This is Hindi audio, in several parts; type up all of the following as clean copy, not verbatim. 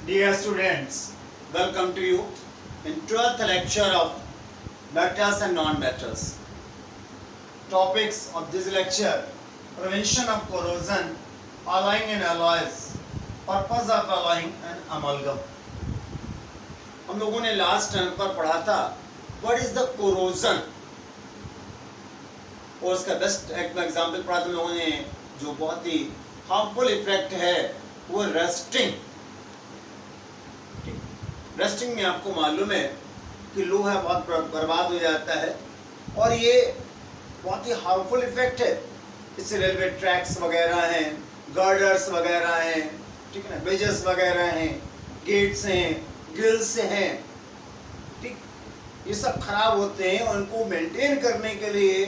Dear students, welcome to you in 12th lecture of metals and non-metals. Topics of this lecture: prevention of corrosion, alloying and alloys, purpose of alloying and amalgam. हम लोगों ने लास्ट टर्म पर पढ़ा था व्हाट इज द कोरोजन, और उसका बेस्ट एग्जाम्पल पढ़ा था हम लोगों ने जो बहुत ही हार्मफुल इफेक्ट है वो रस्टिंग। रस्टिंग में आपको मालूम है कि लोहा बहुत बर्बाद हो जाता है और ये बहुत ही हार्मफुल इफेक्ट है। इससे रेलवे ट्रैक्स वगैरह हैं, गर्डर्स वगैरह हैं, ठीक है ना, ब्रिजेस वगैरह हैं, गेट्स हैं, ग्रिल्स हैं, ठीक, ये सब खराब होते हैं और उनको मेंटेन करने के लिए,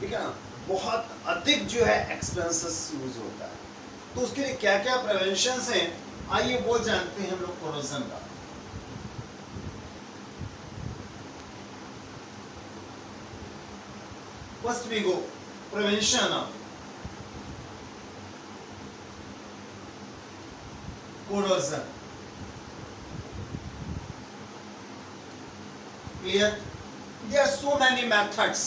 ठीक है ना, बहुत अधिक जो है एक्सपेंसेस यूज होता है। तो उसके लिए क्या क्या प्रिवेंशंस हैं, आइए वो जानते हैं हम लोग कोरोजन का। First we go prevention of corrosion. Clear? There are so many methods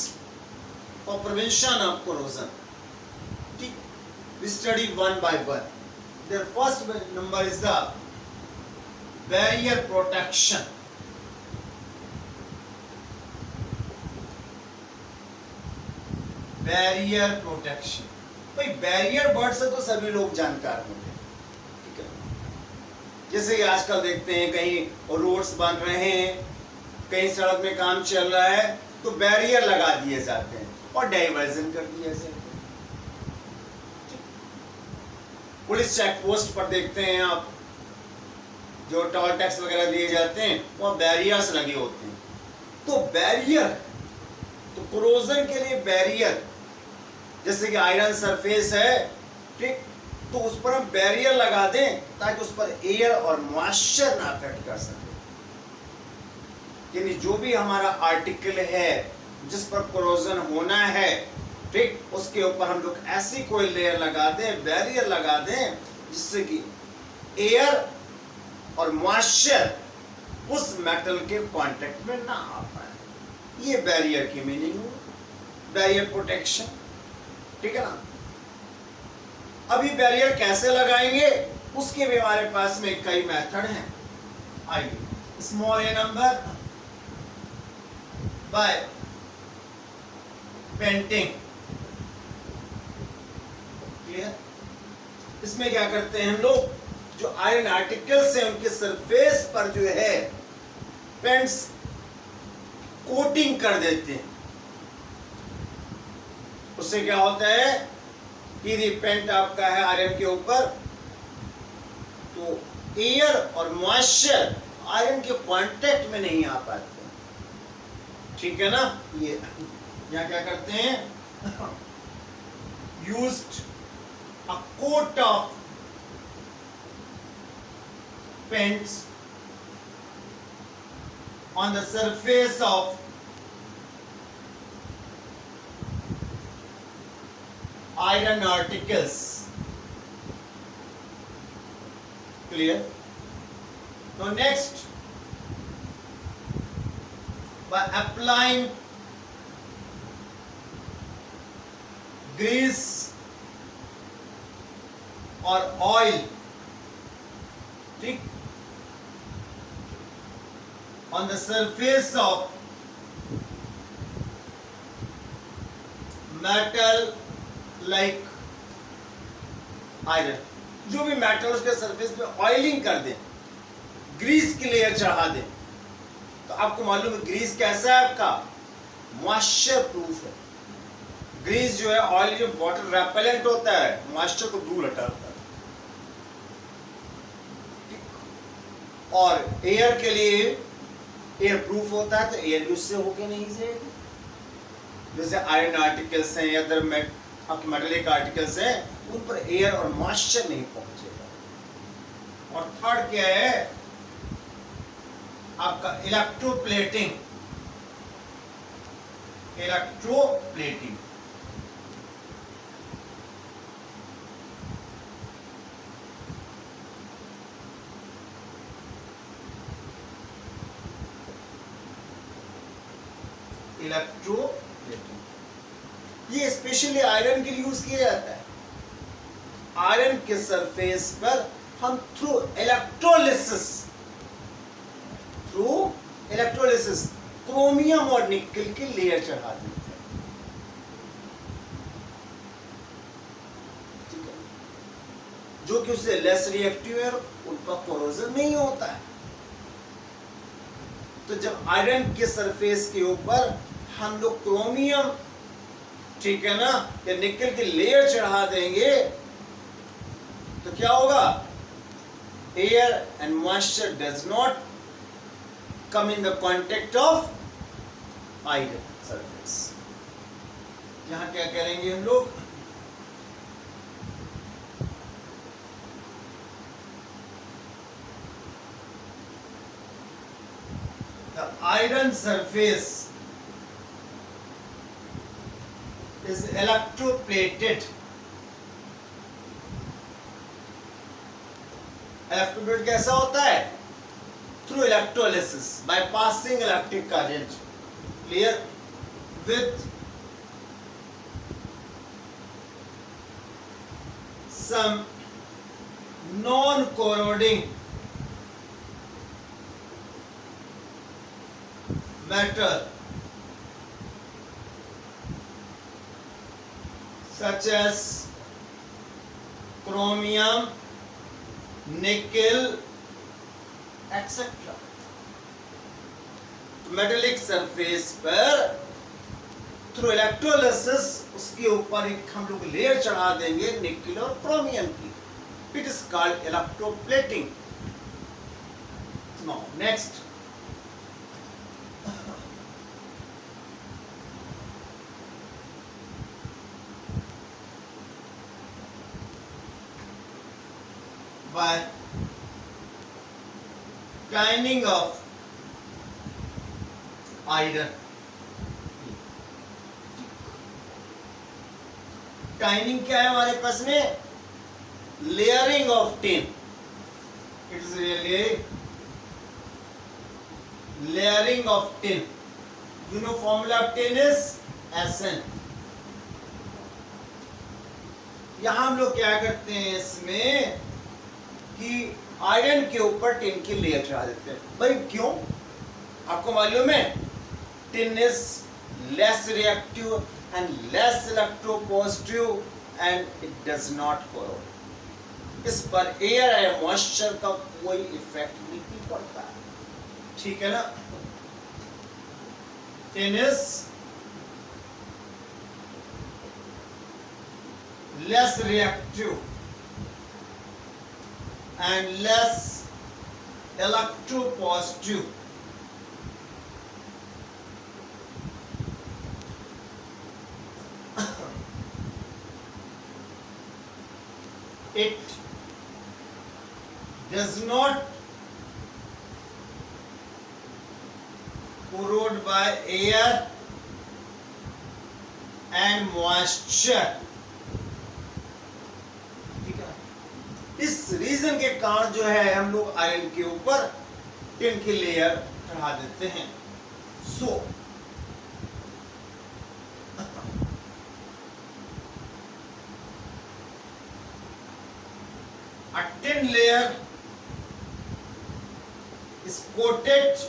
for prevention of corrosion. We study one by one. The first number is the barrier protection. Barrier protection. भाई बैरियर वर्ड से तो सभी लोग जानकार होंगे, ठीक है। जैसे कि आजकल देखते हैं कहीं रोड्स बन रहे हैं, कहीं सड़क में काम चल रहा है तो बैरियर लगा दिए जाते हैं और डाइवर्जन कर दिया जाता है। पुलिस चेक पोस्ट पर देखते हैं आप, जो टोल टैक्स वगैरह दिए जाते हैं वहाँ बैरियर्स लगे होते हैं। तो बैरियर, तो कोरोजन के लिए बैरियर, जैसे कि आयरन सरफेस है, ठीक, तो उस पर हम बैरियर लगा दें ताकि उस पर एयर और मॉइस्चर ना अफेक्ट कर सके। यानी जो भी हमारा आर्टिकल है जिस पर कोरोजन होना है, ठीक, उसके ऊपर हम लोग ऐसी कोई लेयर लगा दें, बैरियर लगा दें, जिससे कि एयर और मॉइस्चर उस मेटल के कांटेक्ट में ना आ पाए। ये बैरियर की मीनिंग है, बैरियर प्रोटेक्शन, ठीक है ना। अभी बैरियर कैसे लगाएंगे उसके भी हमारे पास में कई मेथड हैं। आइए, small A number by painting. Clear? इसमें क्या करते हैं हम लोग, जो आयरन आर्टिकल्स हैं उनके सरफेस पर जो है पेंट्स कोटिंग कर देते हैं। उससे क्या होता है कि यदि पेंट आपका है आयरन के ऊपर, तो एयर और मॉइस्चर आयरन के कांटेक्ट में नहीं आ पाते, ठीक है ना। ये यहाँ क्या करते हैं, used a coat of paints on the surface of iron articles. Clear? Now next, by applying grease or oil, ठीक, on the surface of metal like iron, जो भी मेटल उसके सरफेस पे ऑयलिंग कर दें, ग्रीस की लेयर चढ़ा दें, तो आपको मालूम है ग्रीस कैसा है, आपका मॉइस्चर प्रूफ है। ग्रीस जो है, ऑयल जो वाटर रेपेलेंट होता है, मॉइस्चर को दूर हटाता है। और एयर के लिए एयर प्रूफ होता है, तो एयर भी उससे होके नहीं जाएगी। जैसे आयरन आर्टिकल्स हैं या अदर मेटालिक आर्टिकल्स हैं, उन पर एयर और मॉइस्चर नहीं पहुंचेगा। और थर्ड क्या है आपका, इलेक्ट्रोप्लेटिंग। Electroplating electroplating. ये स्पेशली आयरन के लिए यूज किया जाता है। आयरन के सरफेस पर हम थ्रू इलेक्ट्रोलिसिस क्रोमियम और निकल की लेयर चढ़ा देते हैं। ठीक है, जो कि उससे लेस रिएक्टिव है, उन पर कोरोजन नहीं होता है। तो जब आयरन के सरफेस के ऊपर हम लोग क्रोमियम, ठीक है ना, या निकल की लेयर चढ़ा देंगे तो क्या होगा? Air and moisture does not come in the contact of iron surface. यहां क्या करेंगे हम लोग? The iron surface is electroplated. Electroplate कैसा होता है? Through electrolysis, by passing electric current, clear, with some non-corroding matter such as chromium, nickel, etc. Metallic surface पर थ्रू इलेक्ट्रोलिसिस उसके ऊपर एक हम लोग लेयर चढ़ा देंगे निकल और क्रोमियम की। It is called electroplating. Now next, by tining of iron. टाइनिंग क्या है हमारे पास में? Layering of tin. It is really layering of tin. You know formula of tin is Sn। यहां हम लोग क्या करते हैं इसमें कि आयरन के ऊपर टिन की लेयर चढ़ा देते हैं। भाई क्यों? आपको मालूम है tin is less reactive and less electropositive and it does not corrode. इस पर एयर या मॉइस्चर का कोई इफेक्ट नहीं पड़ता है, ठीक है ना। tin is less reactive and less electropositive. It does not corrode by air and moisture. ठीक है, इस रीजन के कारण जो है हम लोग आयरन के ऊपर टिन की लेयर चढ़ा देते हैं। सो a tin layer is coated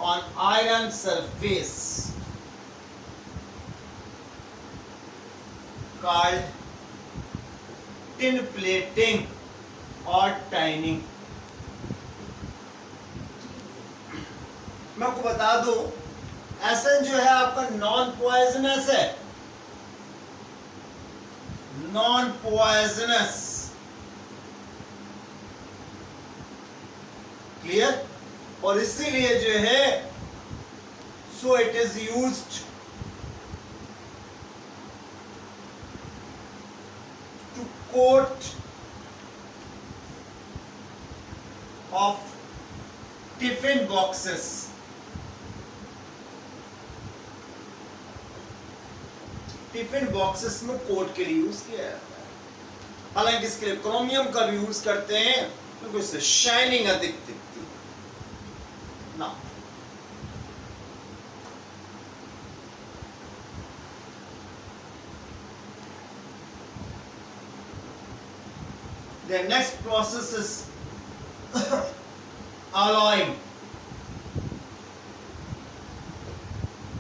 on iron surface called tin plating or tining. मैं आपको बता दूं, एसन जो है आपका नॉन पॉइजनस है, नॉन पॉइजनस, क्लियर। और इसीलिए जो है so it is used to coat of tiffin boxes. Tiffin boxes में कोट के लिए यूज किया जाता है। हालांकि इसके लिए क्रोमियम का भी यूज करते हैं क्योंकि उससे शाइनिंग अधिक दिखती है ना। The next process is alloying.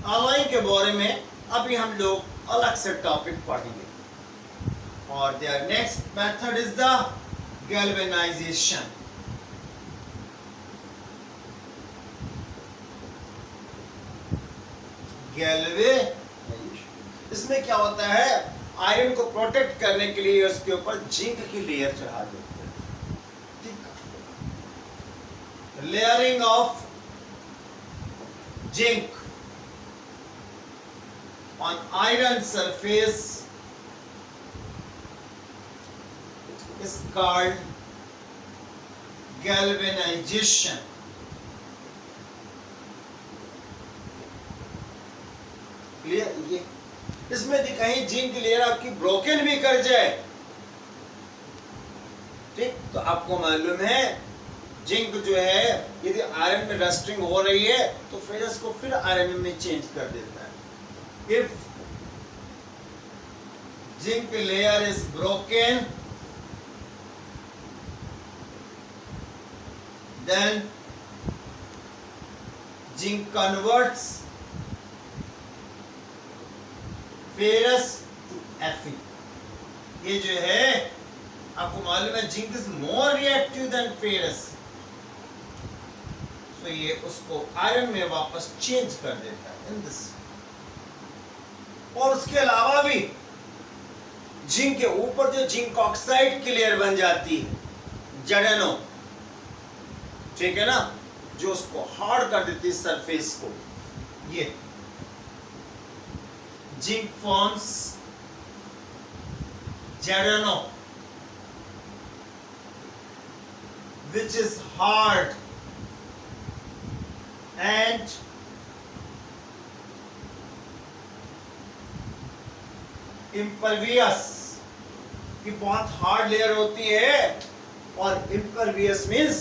alloying के बारे में अभी हम लोग अलग से टॉपिक पढ़ेंगे. और their next method is the galvanization. इसमें क्या होता है, आयरन को प्रोटेक्ट करने के लिए उसके ऊपर जिंक की लेयर चढ़ा देते हैं. Layering of zinc on iron surface is called galvanization. Clear? ये इसमें कहीं जिंक लेयर आपकी ब्रोकन भी कर जाए, ठीक, तो आपको मालूम है जिंक जो है यदि आयरन में रस्टिंग हो रही है तो फिर इसको फिर आयरन में चेंज कर देता है. If zinc layer is broken, then zinc converts ferrous to Fe. ये जो है आपको मालूम है zinc is more reactive than ferrous, तो ये उसको आयरन में वापस चेंज कर देता है इन दिस. और उसके अलावा भी जिंक के ऊपर जो जिंक ऑक्साइड की लेयर बन जाती है, ZnO, ठीक है ना, जो उसको हार्ड कर देती है सरफेस को, ये zinc forms ZnO which is hard and impervious. कि बहुत हार्ड लेयर होती है और impervious means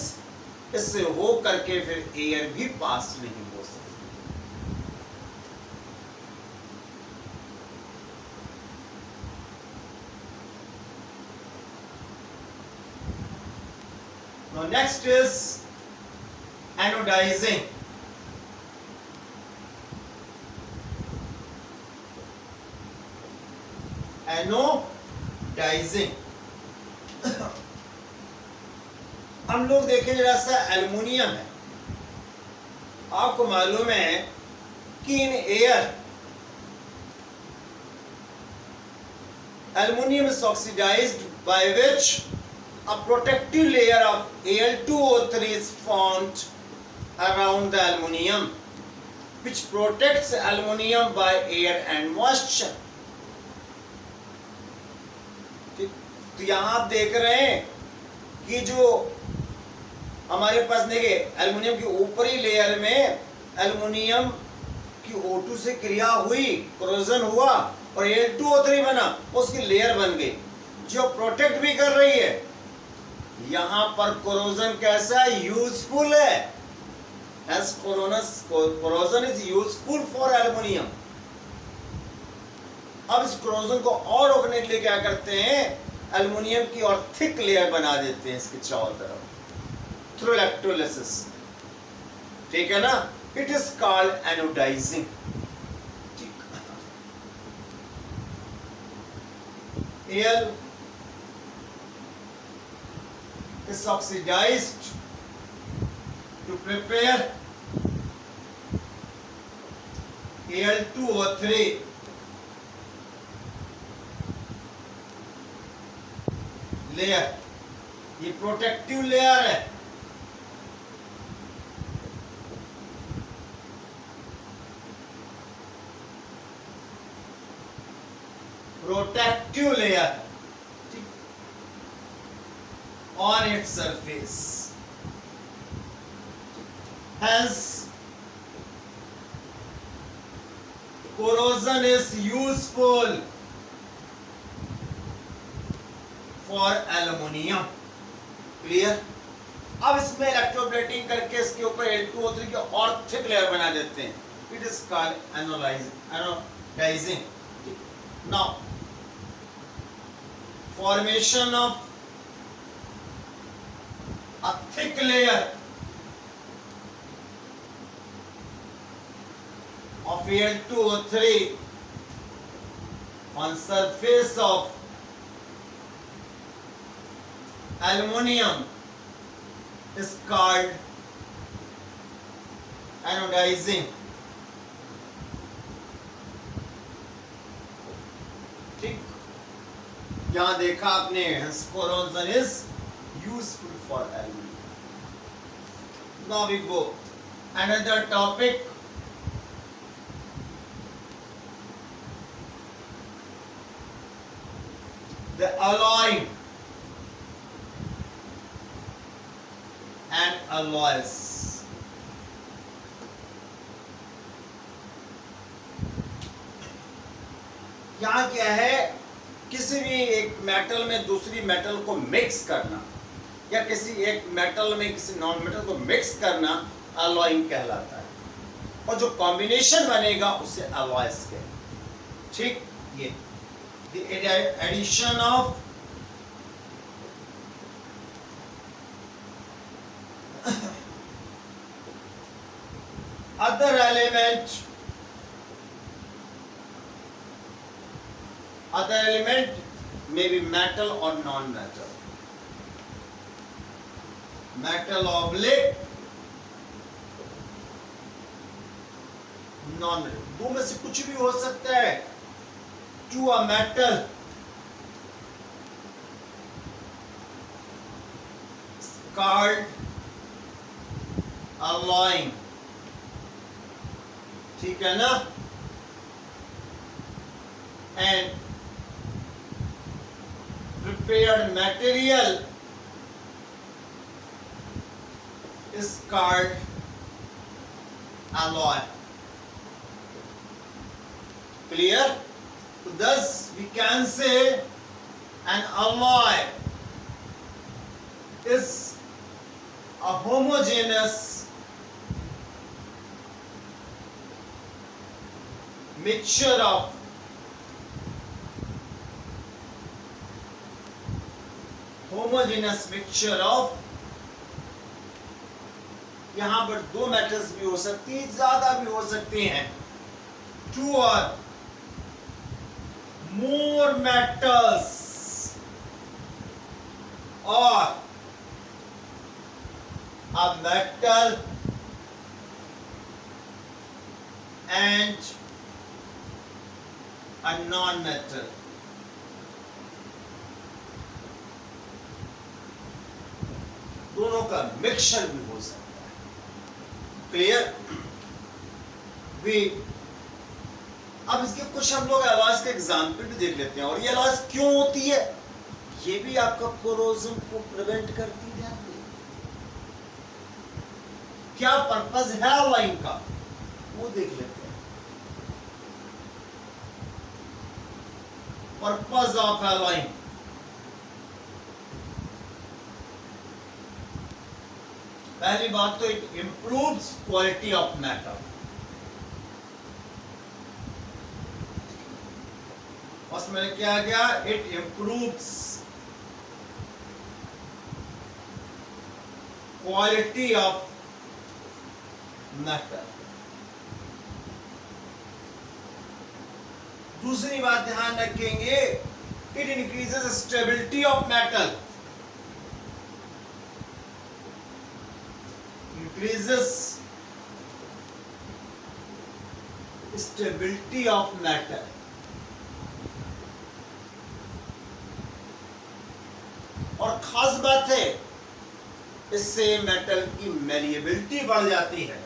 इससे हो करके फिर एयर भी पास नहीं हो सकती. Now next is anodizing. Anodizing. हम लोग देखें जरा सा, एल्युमिनियम है, आपको मालूम है कि in air aluminium is oxidized by which a protective layer of Al2O3 is formed around the aluminium which protects aluminium by air and moisture. तो यहाँ आप देख रहे हैं कि जो हमारे पास देखिए एल्युमिनियम की ऊपरी लेयर में एल्युमिनियम की O2 से क्रिया हुई, कोरोजन हुआ और Al2O3 बना, उसकी लेयर बन गई जो प्रोटेक्ट भी कर रही है. यहां पर कोरोजन कैसा है, यूजफुल है. As corrosion is useful for aluminium. अब इस कोरोजन को और रोकने के लिए क्या करते हैं, एल्युमिनियम की और थिक लेयर बना देते हैं इसके चारों तरफ थ्रू इलेक्ट्रोलिसिस, ठीक है ना. It is called anodizing. L is oxidized to prepare Al2O3 layer. ये प्रोटेक्टिव लेयर है. Protective layer on its surface. Hence, corrosion is useful for aluminium. Clear? अब इसमें इलेक्ट्रोप्लेटिंग करके इसके ऊपर Al2O3 की और थिक लेयर बना देते हैं. It is called anodizing. Now, formation of a thick layer of Al2O3 on surface of aluminum is called anodizing. ठीक, यहां देखा आपने hence corrosion is useful for aluminum. Now we go another topic. The alloying and alloys. यहाँ क्या है, किसी भी एक मेटल में दूसरी मेटल को मिक्स करना या किसी एक मेटल में किसी नॉन मेटल को मिक्स करना अलॉइंग कहलाता है, और जो कॉम्बिनेशन बनेगा उसे अलॉयस कहते। ठीक, ये the addition of other element may be metal or non-metal, metal oblique non-metal, दो में से कुछ भी हो सकता है। To a metal called alloying, ठीक है ना, and prepared material is called alloy. Clear? Thus we can say an alloy is a homogeneous mixture of यहाँ पर दो मेटल्स भी हो सकती हैं, ज्यादा भी हो सकती हैं, टू और more metals or a metal and a non-metal. दोनों का मिक्सचर भी हो सकता है। क्लियर? अब इसके कुछ हम लोग अलॉयज के एग्जाम्पल भी देख लेते हैं, और ये अलॉयज क्यों होती है, ये भी आपका कोरोजन को प्रिवेंट करती है। क्या पर्पस है अलॉइंग का, वो देख लेते हैं। पर्पस ऑफ अलॉइंग, पहली बात तो it improves quality of matter. उसमें क्या गया, it improves quality of matter. दूसरी बात ध्यान रखेंगे, it increases stability of metal, increases stability of matter. और खास बात है, इससे मेटल की मैलिएबिलिटी बढ़ जाती है।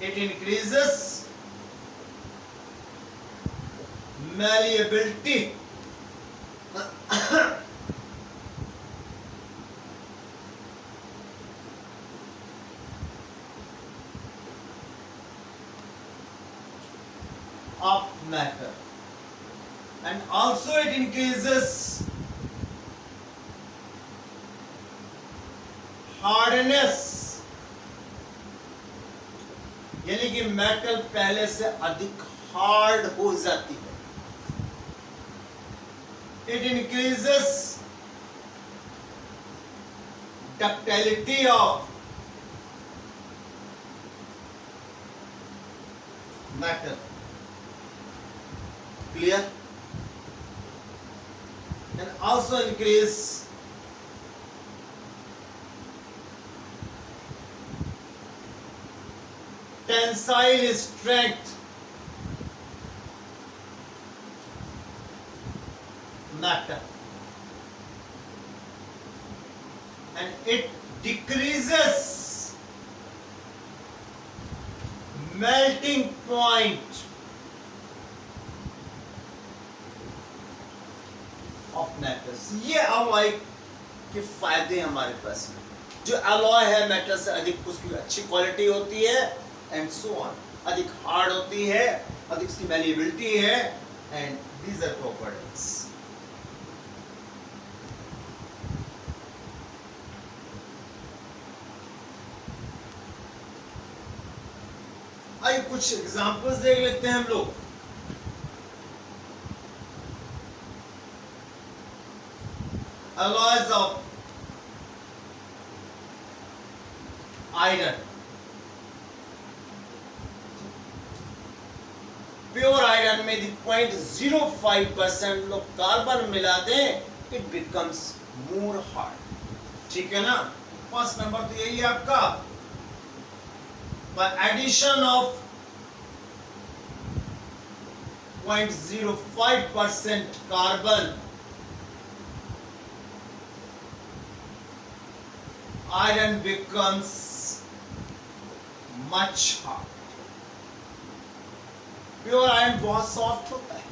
It increases malleability of matter, and also it increases hardness, यानी कि मेटल पहले से अधिक हार्ड हो जाती है। It increases ductility of metal. Clear? And also increase tensile strength metal, and it decreases melting point of metals. ये अलॉय के फायदे हमारे पास में, जो अलॉय है मेटल से अधिक उसकी अच्छी क्वालिटी होती है, एंड सो ऑन, अधिक हार्ड होती है, अधिक उसकी मैलिएबिलिटी है, एंड दीज आर प्रॉपर्टीज. आइए कुछ एग्जांपल्स देख लेते हैं हम लोग. alloys of iron. Pure iron में 0.05% लोग कार्बन मिला दें, इट बिकम्स मोर हार्ड. ठीक है ना? फर्स्ट नंबर तो यही है आपका. by addition of 0.05% carbon, iron becomes much hard. Pure iron बहुत सॉफ्ट होता है.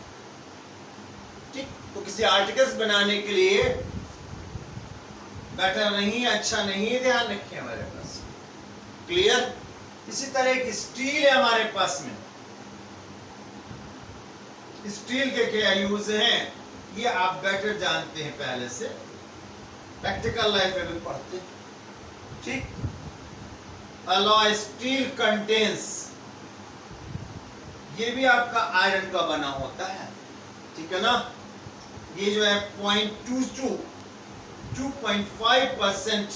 ठीक, तो किसी आर्टिकल्स बनाने के लिए बेटर नहीं, अच्छा नहीं, ध्यान रखें हमारे पास. क्लियर? इसी तरह एक स्टील है हमारे पास में. स्टील के क्या यूज हैं ये आप बेटर जानते हैं पहले से, प्रैक्टिकल लाइफ में भी पढ़ते हैं. ठीक, अलॉय स्टील कंटेन्स, ये भी आपका आयरन का बना होता है. ठीक है ना? ये जो है 2.5%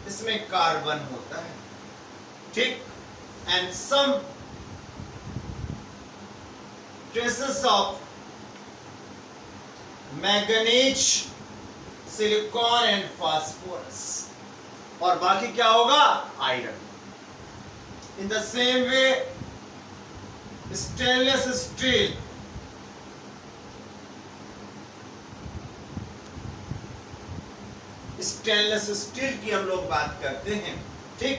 इसमें कार्बन होता है. ठीक, and some traces of manganese, silicon and phosphorus, और बाकी क्या होगा? Iron. In the same way stainless steel, stainless steel की हम लोग बात करते हैं. ठीक,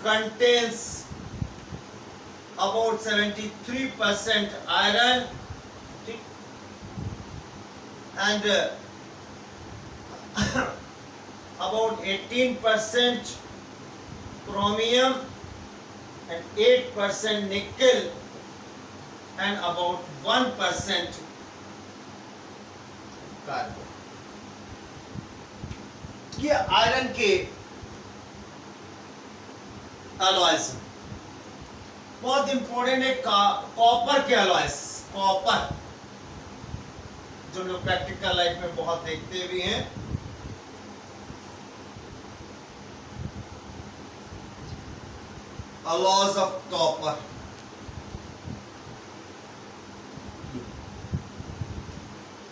कंटेन्स about 73% iron, ठीक, and about 18% chromium and 8% nickel and about 1% carbon. ये आयरन के अलॉयज बहुत इंपॉर्टेंट है. कॉपर के अलॉयज, कॉपर जो लोग प्रैक्टिकल लाइफ में बहुत देखते भी हैं. अलॉयज ऑफ कॉपर,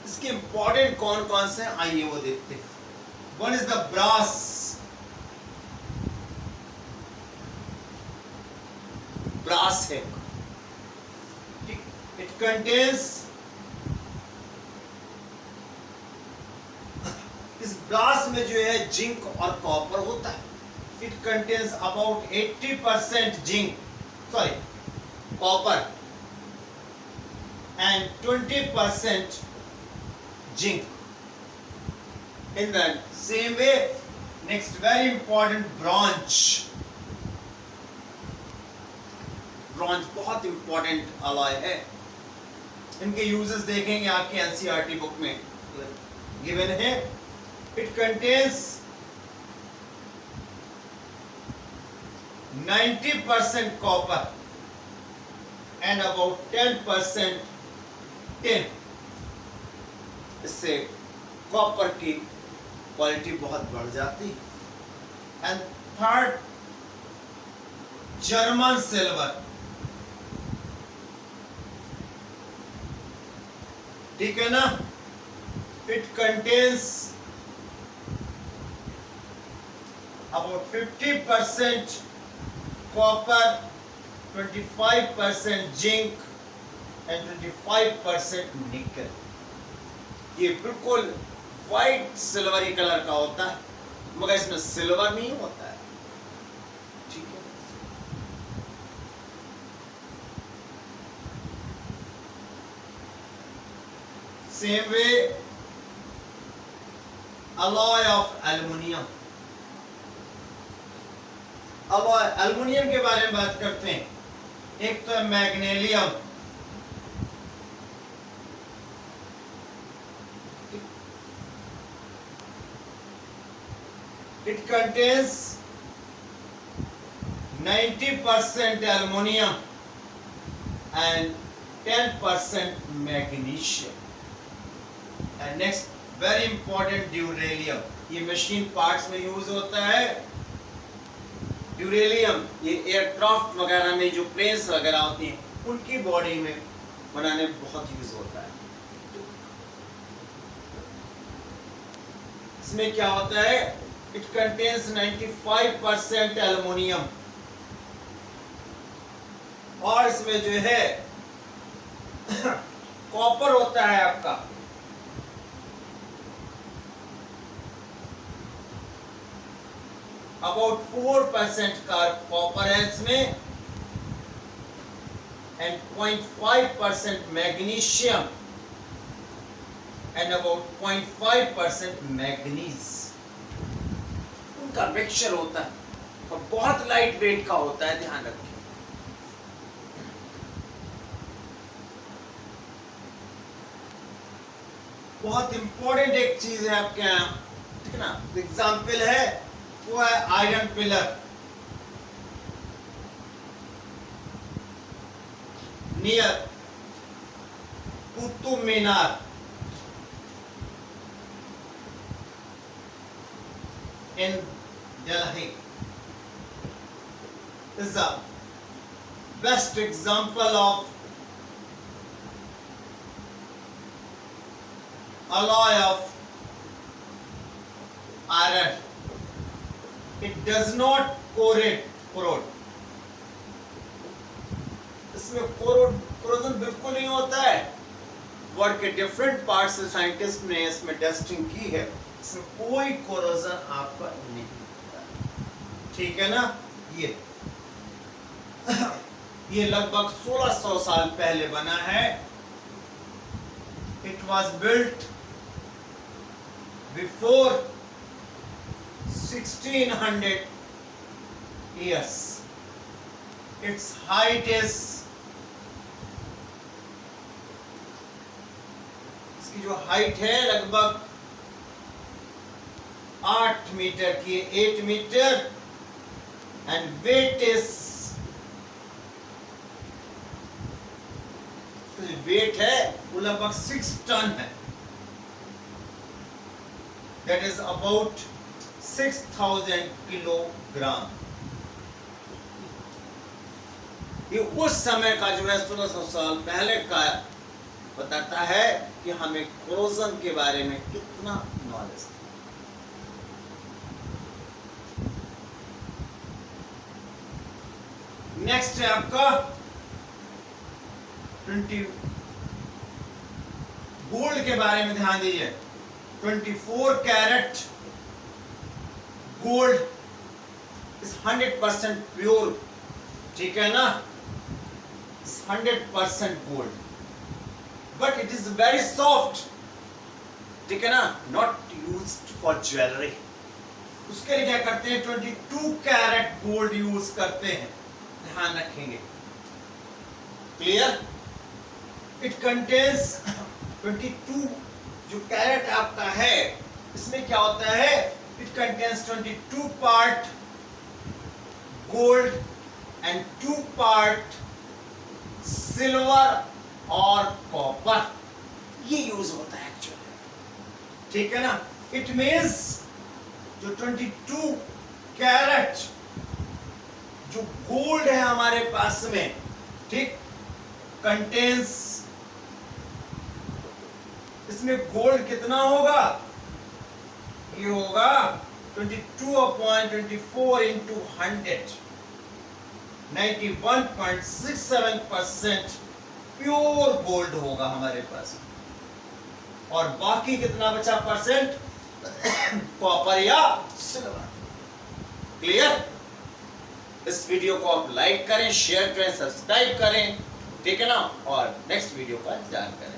इसके इंपॉर्टेंट कौन कौन से हैं आइए वो देखते हैं. One is the brass. Brass है, इट कंटेन्स, इस ब्रास में जो है जिंक और कॉपर होता है. It contains about 80% zinc, sorry copper, and 20% zinc. In the same way, next very important, bronze. Bronze बहुत इंपॉर्टेंट अलॉय है. इनके यूजेस देखेंगे आपके एनसीईआरटी बुक में गिवन है. It contains 90% copper and about 10% tin. इससे कॉपर की क्वालिटी बहुत बढ़ जाती। And third, German silver. ठीक है ना, it contains about 50% copper, 25% zinc and 25% nickel। ये बिल्कुल वाइट सिल्वरी कलर का होता है, मगर इसमें सिल्वर नहीं होता है। ठीक है, same way alloy of aluminium. alloy aluminium के बारे में बात करते हैं। एक तो है magnesium, it contains 90% aluminum and 10% magnesium। and next, very important, ड्यूरेलियम। ये मशीन पार्ट्स में यूज होता है। ड्यूरेलियम ये एयरक्राफ्ट वगैरह में जो प्लेन्स वगैरह होती हैं उनकी बॉडी में बनाने में बहुत यूज होता है। इसमें क्या होता है, इट कंटेन्स 95% एल्युमिनियम, और इसमें जो है कॉपर होता है आपका अबाउट 4% का कॉपर है इसमें, and 0.5% magnesium and about 0.5% manganese. उनका मिक्सचर होता है और बहुत लाइट वेट का होता है, ध्यान रखें। बहुत इंपॉर्टेंट एक चीज है आपके यहाँ, ठीक है ना, एग्जाम्पल है वो है iron pillar. Near Qutub Minar, in Delhi is the best example of alloy of iron। It does not corrode। इसमें कोरोजन बिल्कुल नहीं होता है। वर्ल्ड के डिफरेंट पार्ट्स से साइंटिस्ट ने इसमें टेस्टिंग की है, इसमें कोई कोरोजन आपका नहीं होता। ठीक है ना, ये लगभग 1600 साल पहले बना है। It was built before 1600 years। its height is, इसकी जो हाइट है लगभग 8 मीटर की, 8 metre, and weight is, weight है वो लगभग 6 टन है। That is about 6000 kilogram. ये उस समय का जो है 1600 साल पहले का बताता है कि हमें कोरोजन के बारे में कितना नॉलेज है। नेक्स्ट है आपका 20 गोल्ड के बारे में ध्यान दीजिए। 24 कैरेट गोल्ड इज 100% प्योर। ठीक है ना, 100% gold, but it is very soft. ठीक है ना, नॉट यूज्ड फॉर ज्वेलरी। उसके लिए क्या करते हैं, 22 कैरेट गोल्ड यूज करते हैं, ध्यान रखेंगे। क्लियर? इट कंटेन्स 22 जो कैरेट आपका है इसमें क्या होता है, it contains 22 part gold and 2 part silver और कॉपर। ये यूज होता है एक्चुअली। ठीक है ना। इट मीन्स जो 22 कैरेट जो गोल्ड है हमारे पास में, ठीक, कंटेन्स, इसमें गोल्ड कितना होगा, ये होगा 22/24 इंटू 100, 91.67% प्योर गोल्ड होगा हमारे पास। और बाकी कितना बचा परसेंट, कॉपर या सिल्वर। क्लियर। इस वीडियो को आप लाइक करें, शेयर करें, सब्सक्राइब करें, ठीक है ना, और नेक्स्ट वीडियो का इंतजार करें।